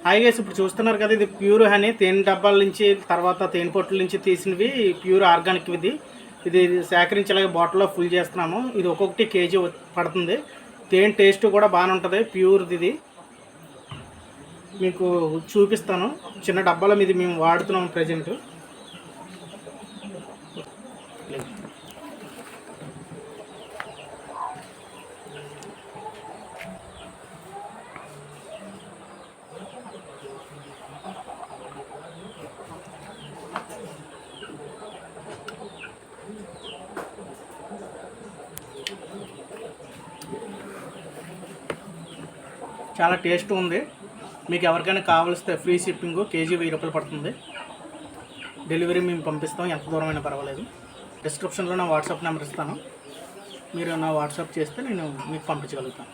Hi guys, ఇప్పుడు చూస్తున్నారు కదా, ఇది ప్యూర్ హనీ తేనె డబ్బాల నుంచి తర్వాత తేనె పొట్టుల నుంచి తీసినవి ప్యూర్ ఆర్గానిక్. ఇది సేకరించేలాగా బాటిల్లో ఫుల్ చేస్తున్నాము. ఇది ఒక్కొక్కటి కేజీ పడుతుంది. తేనె టేస్ట్ కూడా బాగానే ఉంటుంది. ప్యూర్ది ఇది మీకు చూపిస్తాను. చిన్న డబ్బాలో ఇది మేము వాడుతున్నాము ప్రజెంట్. చాలా టేస్ట్ ఉంది. మీకు ఎవరికైనా కావాల్స్తే ఫ్రీ షిప్పింగ్, కేజీ 1000 రూపాయలు పడుతుంది. డెలివరీ మేము పంపిస్తాం, ఎంత దూరమైనా పర్వాలేదు. డిస్క్రిప్షన్లో నా వాట్సాప్ నెంబర్ ఇస్తాను. మీరు నా వాట్సాప్ చేస్తే నేను మీకు పంపించగలుగుతాను.